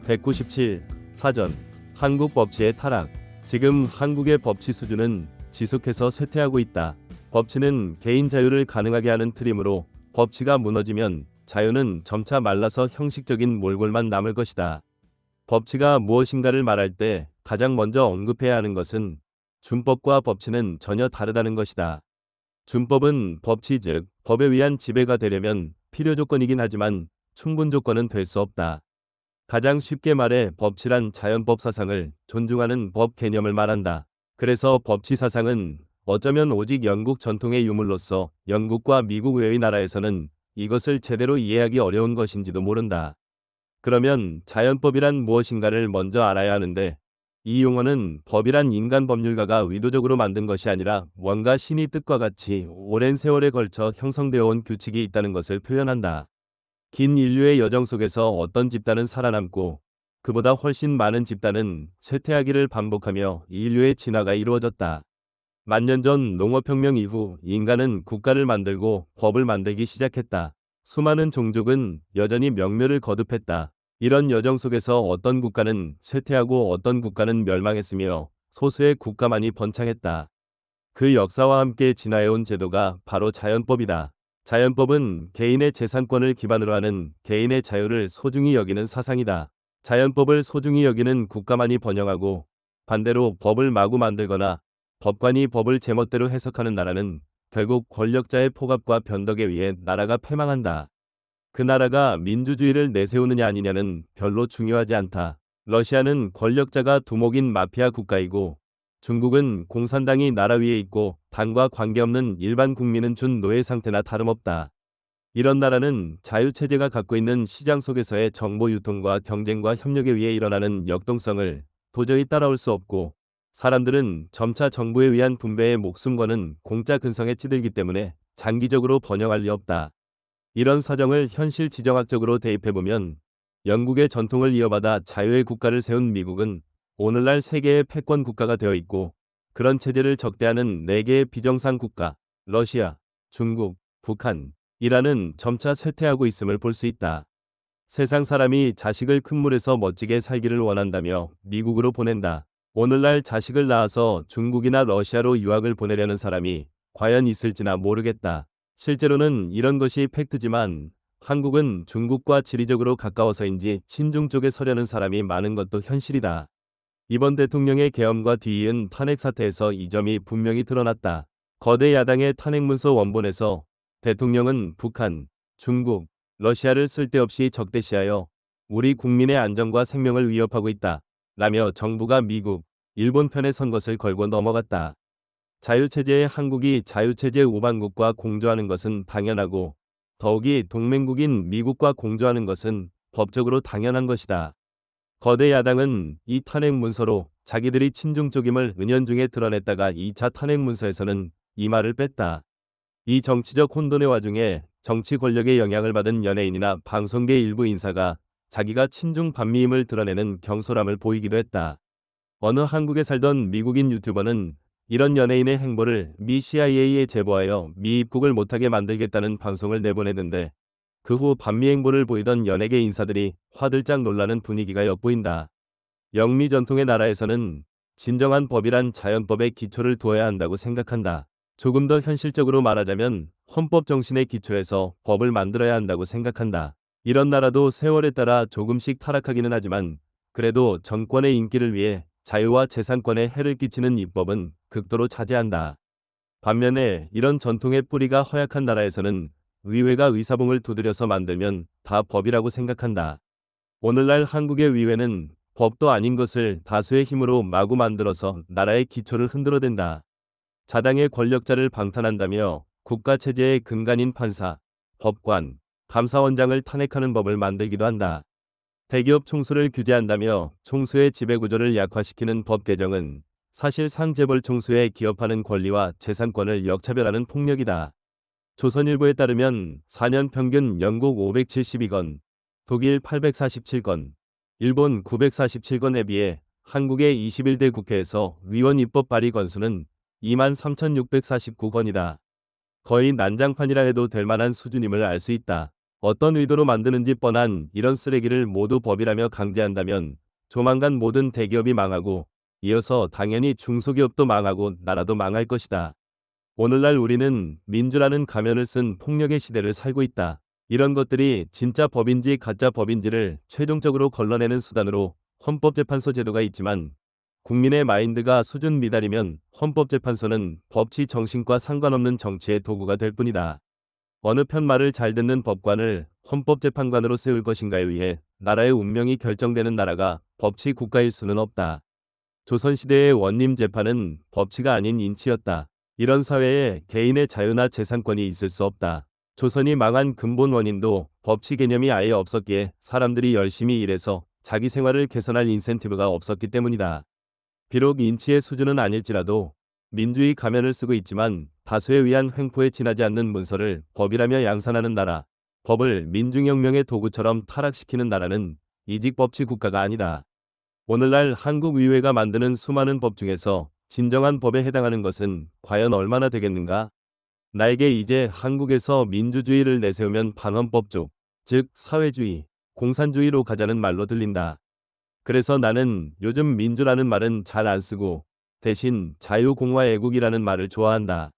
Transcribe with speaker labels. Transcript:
Speaker 1: 197. 사전. 한국 법치의 타락. 지금 한국의 법치 수준은 지속해서 쇠퇴하고 있다. 법치는 개인 자유를 가능하게 하는 틀이므로 법치가 무너지면 자유는 점차 말라서 형식적인 몰골만 남을 것이다. 법치가 무엇인가를 말할 때 가장 먼저 언급해야 하는 것은 준법과 법치는 전혀 다르다는 것이다. 준법은 법치 즉 법에 의한 지배가 되려면 필요 조건이긴 하지만 충분 조건은 될 수 없다. 가장 쉽게 말해 법치란 자연법 사상을 존중하는 법 개념을 말한다. 그래서 법치 사상은 어쩌면 오직 영국 전통의 유물로서 영국과 미국 외의 나라에서는 이것을 제대로 이해하기 어려운 것인지도 모른다. 그러면 자연법이란 무엇인가를 먼저 알아야 하는데 이 용어는 법이란 인간 법률가가 의도적으로 만든 것이 아니라 뭔가 신의 뜻과 같이 오랜 세월에 걸쳐 형성되어 온 규칙이 있다는 것을 표현한다. 긴 인류의 여정 속에서 어떤 집단은 살아남고 그보다 훨씬 많은 집단은 쇠퇴하기를 반복하며 인류의 진화가 이루어졌다. 만년 전 농업혁명 이후 인간은 국가를 만들고 법을 만들기 시작했다. 수많은 종족은 여전히 명멸을 거듭했다. 이런 여정 속에서 어떤 국가는 쇠퇴하고 어떤 국가는 멸망했으며 소수의 국가만이 번창했다. 그 역사와 함께 진화해온 제도가 바로 자연법이다. 자연법은 개인의 재산권을 기반으로 하는 개인의 자유를 소중히 여기는 사상이다. 자연법을 소중히 여기는 국가만이 번영하고 반대로 법을 마구 만들거나 법관이 법을 제멋대로 해석하는 나라는 결국 권력자의 포갑과 변덕에 의해 나라가 패망한다. 그 나라가 민주주의를 내세우느냐 아니냐는 별로 중요하지 않다. 러시아는 권력자가 두목인 마피아 국가이고 중국은 공산당이 나라 위에 있고 당과 관계없는 일반 국민은 준 노예 상태나 다름없다. 이런 나라는 자유체제가 갖고 있는 시장 속에서의 정보 유통과 경쟁과 협력에 의해 일어나는 역동성을 도저히 따라올 수 없고 사람들은 점차 정부에 의한 분배에 목숨 거는 공짜 근성에 찌들기 때문에 장기적으로 번영할 리 없다. 이런 사정을 현실 지정학적으로 대입해보면 영국의 전통을 이어받아 자유의 국가를 세운 미국은 오늘날 세계의 패권 국가가 되어 있고 그런 체제를 적대하는 4개의 비정상 국가, 러시아, 중국, 북한, 이란은 점차 쇠퇴하고 있음을 볼 수 있다. 세상 사람이 자식을 큰 물에서 멋지게 살기를 원한다며 미국으로 보낸다. 오늘날 자식을 낳아서 중국이나 러시아로 유학을 보내려는 사람이 과연 있을지나 모르겠다. 실제로는 이런 것이 팩트지만 한국은 중국과 지리적으로 가까워서인지 친중 쪽에 서려는 사람이 많은 것도 현실이다. 이번 대통령의 계엄과 뒤이은 탄핵 사태에서 이 점이 분명히 드러났다. 거대 야당의 탄핵문서 원본에서 대통령은 북한, 중국, 러시아를 쓸데없이 적대시하여 우리 국민의 안전과 생명을 위협하고 있다. 라며 정부가 미국, 일본 편에 선 것을 걸고 넘어갔다. 자유체제의 한국이 자유체제 우방국과 공조하는 것은 당연하고 더욱이 동맹국인 미국과 공조하는 것은 법적으로 당연한 것이다. 거대 야당은 이 탄핵 문서로 자기들이 친중 쪽임을 은연중에 드러냈다가 2차 탄핵 문서에서는 이 말을 뺐다. 이 정치적 혼돈의 와중에 정치 권력의 영향을 받은 연예인이나 방송계 일부 인사가 자기가 친중 반미임을 드러내는 경솔함을 보이기도 했다. 어느 한국에 살던 미국인 유튜버는 이런 연예인의 행보를 미 CIA에 제보하여 미 입국을 못하게 만들겠다는 방송을 내보내는데 그 후 반미 행보를 보이던 연예계 인사들이 화들짝 놀라는 분위기가 엿보인다. 영미 전통의 나라에서는 진정한 법이란 자연법의 기초를 두어야 한다고 생각한다. 조금 더 현실적으로 말하자면 헌법 정신의 기초에서 법을 만들어야 한다고 생각한다. 이런 나라도 세월에 따라 조금씩 타락하기는 하지만 그래도 정권의 인기를 위해 자유와 재산권에 해를 끼치는 입법은 극도로 자제한다. 반면에 이런 전통의 뿌리가 허약한 나라에서는 의회가 의사봉을 두드려서 만들면 다 법이라고 생각한다. 오늘날 한국의 의회는 법도 아닌 것을 다수의 힘으로 마구 만들어서 나라의 기초를 흔들어댄다. 자당의 권력자를 방탄한다며 국가체제의 근간인 판사, 법관, 감사원장을 탄핵하는 법을 만들기도 한다. 대기업 총수를 규제한다며 총수의 지배구조를 약화시키는 법 개정은 사실상 재벌 총수의 기업하는 권리와 재산권을 역차별하는 폭력이다. 조선일보에 따르면 4년 평균 영국 572건, 독일 847건, 일본 947건에 비해 한국의 21대 국회에서 위원 입법 발의 건수는 23,649건이다. 거의 난장판이라 해도 될 만한 수준임을 알 수 있다. 어떤 의도로 만드는지 뻔한 이런 쓰레기를 모두 법이라며 강제한다면 조만간 모든 대기업이 망하고 이어서 당연히 중소기업도 망하고 나라도 망할 것이다. 오늘날 우리는 민주라는 가면을 쓴 폭력의 시대를 살고 있다. 이런 것들이 진짜 법인지 가짜 법인지를 최종적으로 걸러내는 수단으로 헌법재판소 제도가 있지만 국민의 마인드가 수준 미달이면 헌법재판소는 법치 정신과 상관없는 정치의 도구가 될 뿐이다. 어느 편 말을 잘 듣는 법관을 헌법재판관으로 세울 것인가에 의해 나라의 운명이 결정되는 나라가 법치 국가일 수는 없다. 조선시대의 원림 재판은 법치가 아닌 인치였다. 이런 사회에 개인의 자유나 재산권이 있을 수 없다. 조선이 망한 근본 원인도 법치 개념이 아예 없었기에 사람들이 열심히 일해서 자기 생활을 개선할 인센티브가 없었기 때문이다. 비록 인치의 수준은 아닐지라도 민주의 가면을 쓰고 있지만 다수에 의한 횡포에 지나지 않는 문서를 법이라며 양산하는 나라, 법을 민중혁명의 도구처럼 타락시키는 나라는 이직 법치 국가가 아니다. 오늘날 한국 의회가 만드는 수많은 법 중에서 진정한 법에 해당하는 것은 과연 얼마나 되겠는가? 나에게 이제 한국에서 민주주의를 내세우면 반헌법적, 즉 사회주의, 공산주의로 가자는 말로 들린다. 그래서 나는 요즘 민주라는 말은 잘 안 쓰고 대신 자유공화애국이라는 말을 좋아한다.